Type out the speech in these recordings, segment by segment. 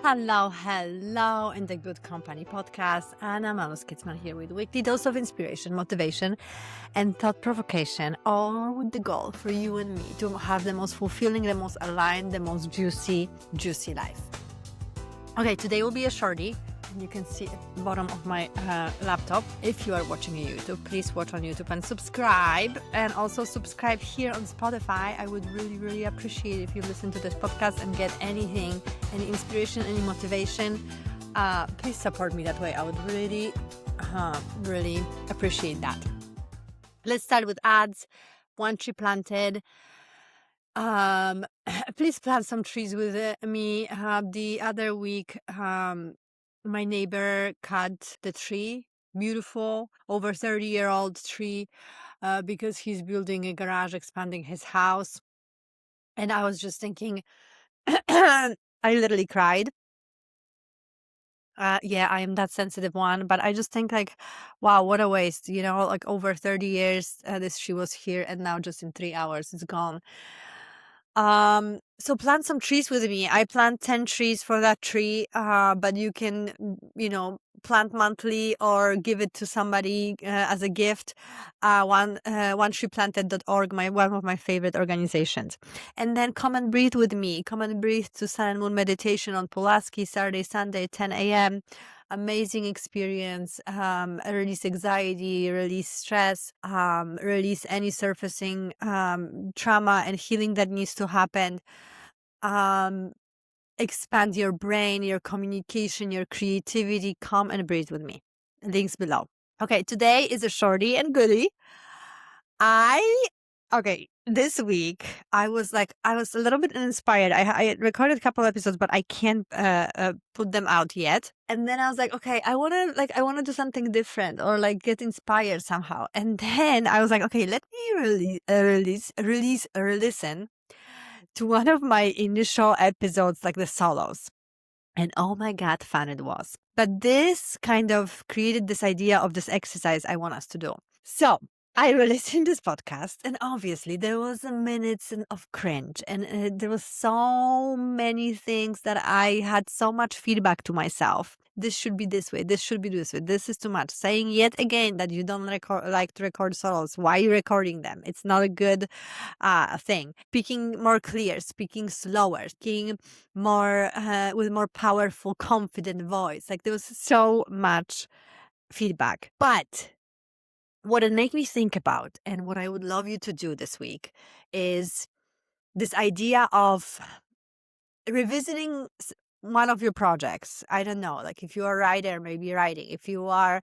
Hello, in the Good Company podcast. Anna Manos-Kitzman here with weekly dose of inspiration, motivation, and thought provocation, all with the goal for you and me to have the most fulfilling, the most aligned, the most juicy life. Okay, today will be a shorty. You can see at the bottom of my laptop. If you are watching on YouTube, please watch on YouTube and subscribe. And also subscribe here on Spotify. I would really appreciate if you listen to this podcast and get anything, any inspiration, any motivation. Please support me that way. I would really appreciate that. Let's start with ads. One tree planted. Please plant some trees with me. The other week, my neighbor cut the tree, beautiful, over 30-year-old tree, because he's building a garage, expanding his house. And I was just thinking, I literally cried. Yeah, I am that sensitive one, but I just think like, wow, what a waste, like over 30 years, this tree was here and now just in 3 hours, it's gone. So plant some trees with me. I plant 10 trees for that tree, but you can, plant monthly or give it to somebody as a gift. OneTreePlanted.org, one of my favorite organizations. And then come and breathe with me. Come and breathe to Sun and Moon meditation on Pulaski, Saturday, Sunday, 10 a.m. Amazing experience. Release anxiety, release stress, release any surfacing trauma and healing that needs to happen. Expand your brain, your communication, your creativity. Come and breathe with me. Links below. Okay, today is a shorty and goodie. This week I was a little bit inspired. I recorded a couple episodes, but I can't put them out yet. And then I was like, okay, I want to do something different or like get inspired somehow. And then I was like, okay, let me release or listen to one of my initial episodes, like the solos. And oh my God, fun it was. But this kind of created this idea of this exercise I want us to do. So I listened to this podcast, and obviously there was a minutes of cringe, and there was so many things that I had so much feedback to myself. This should be this way. This should be this way. This is too much. Saying yet again that you don't like to record solos. Why are you recording them? It's not a good thing. Speaking more clear, speaking slower, speaking more with more powerful, confident voice. Like there was so much feedback, but what it made me think about and what I would love you to do this week is this idea of revisiting one of your projects. I don't know, like if you are a writer, maybe writing. If you are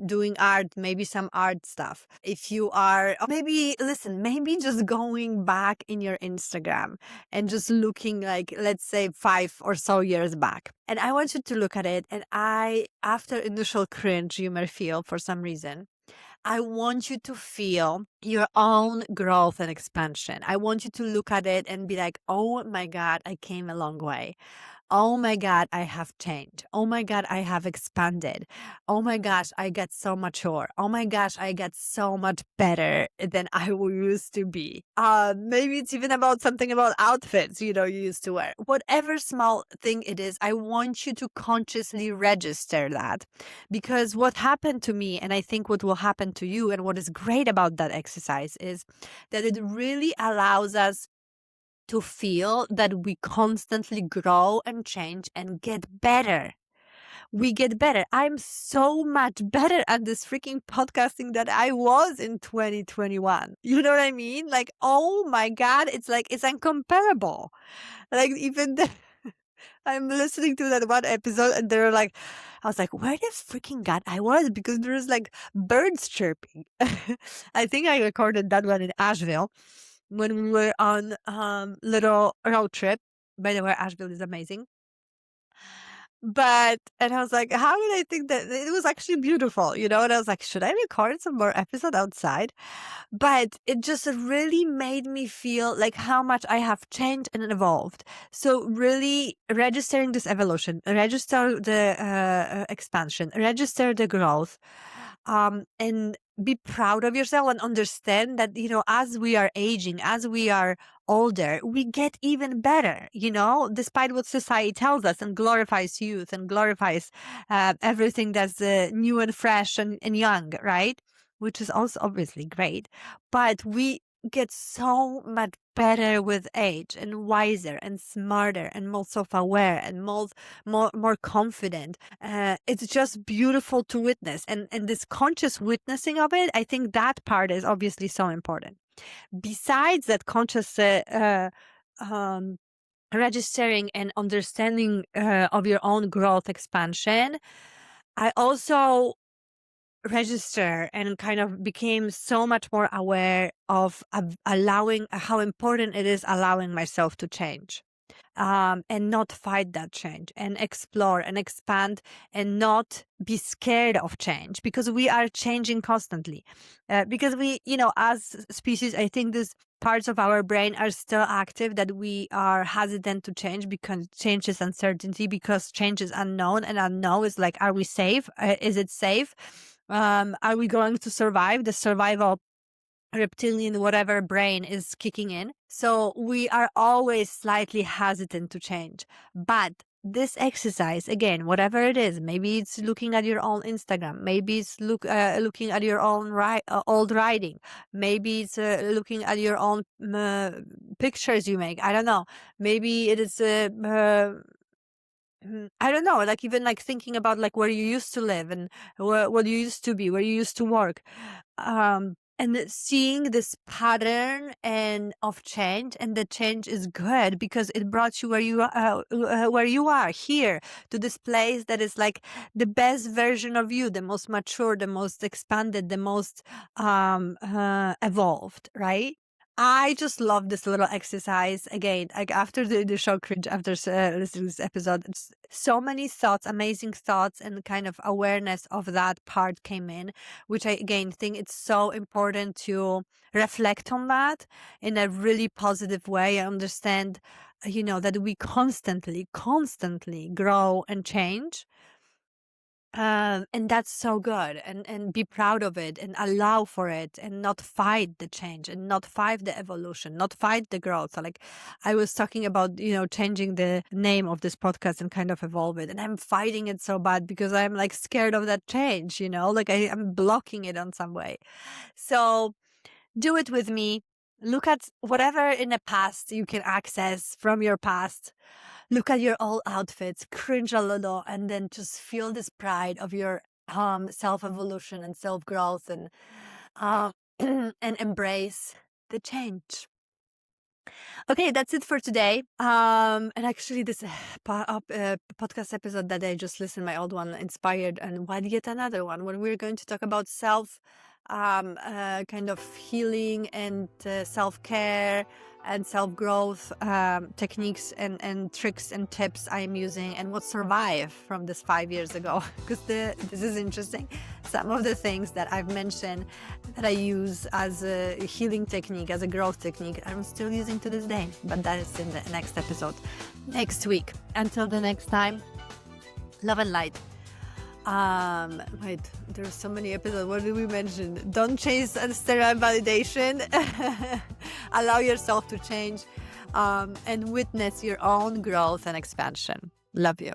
doing art, maybe some art stuff. If you are, maybe just going back in your Instagram and just looking like, let's say 5 or so years back. And I want you to look at it. And after initial cringe you may feel for some reason, I want you to feel your own growth and expansion. I want you to look at it and be like, oh my God, I came a long way. Oh my God, I have changed. Oh my God, I have expanded. Oh my gosh, I get so mature. Oh my gosh, I get so much better than I used to be. Maybe it's even about something about outfits, you used to wear. Whatever small thing it is, I want you to consciously register that. Because what happened to me, and I think what will happen to you, and what is great about that exercise is that it really allows us to feel that we constantly grow and change and get better. We get better. I'm so much better at this freaking podcasting than I was in 2021. You know what I mean? Like, oh my God, it's incomparable. Like even I'm listening to that one episode and they're like, I was like, where the freaking God I was? Because there's like birds chirping. I think I recorded that one in Asheville when we were on little road trip. By the way, Asheville is amazing. And I was like, how did I think that it was actually beautiful, And I was like, should I record some more episode outside? But it just really made me feel like how much I have changed and evolved. So really registering this evolution, register the expansion, register the growth, and be proud of yourself and understand that, as we are aging, as we are older, we get even better, despite what society tells us and glorifies youth and glorifies everything that's new and fresh and young, right? Which is also obviously great. But we get so much better with age, and wiser and smarter and more self-aware and more confident. It's just beautiful to witness, and this conscious witnessing of it, I think that part is obviously so important. Besides that conscious registering and understanding of your own growth expansion, I also register and kind of became so much more aware of allowing how important it is allowing myself to change, and not fight that change, and explore and expand, and not be scared of change, because we are changing constantly. Because we, as species, I think these parts of our brain are still active, that we are hesitant to change because change is uncertainty, because change is unknown, and unknown is like, are we safe? Is it safe? Are we going to survive? The survival reptilian whatever brain is kicking in. So we are always slightly hesitant to change. But this exercise, again, whatever it is, maybe it's looking at your own Instagram, maybe it's looking at your own old writing, maybe it's looking at your own pictures you make. I don't know. Maybe it is I don't know, like even like thinking about like where you used to live, and what you used to be, where you used to work, and seeing this pattern and of change, and the change is good because it brought you where you are here, to this place that is like the best version of you, the most mature, the most expanded, the most evolved, right? I just love this little exercise. Again, like after the show cringe, after listening to this episode, it's so many thoughts, amazing thoughts, and kind of awareness of that part came in, which I again think it's so important to reflect on that in a really positive way. I understand, that we constantly grow and change. And that's so good, and be proud of it, and allow for it, and not fight the change, and not fight the evolution, not fight the growth. So like I was talking about, changing the name of this podcast and kind of evolve it, and I'm fighting it so bad because I'm like scared of that change, like I'm blocking it on some way. So do it with me. Look at whatever in the past you can access from your past. Look at your old outfits, cringe a little, and then just feel this pride of your self-evolution and self-growth, and uh, and embrace the change. Okay, that's it for today. And actually, this podcast episode that I just listened, my old one, inspired, and what yet another one when we're going to talk about kind of healing and self-care and self-growth techniques and tricks and tips I'm using, and what survived from this 5 years ago. Because this is interesting. Some of the things that I've mentioned that I use as a healing technique, as a growth technique, I'm still using to this day. But that is in the next episode, next week. Until the next time, love and light. Wait, there's so many episodes. What did we mention? Don't chase external validation. Allow yourself to change, and witness your own growth and expansion. Love you.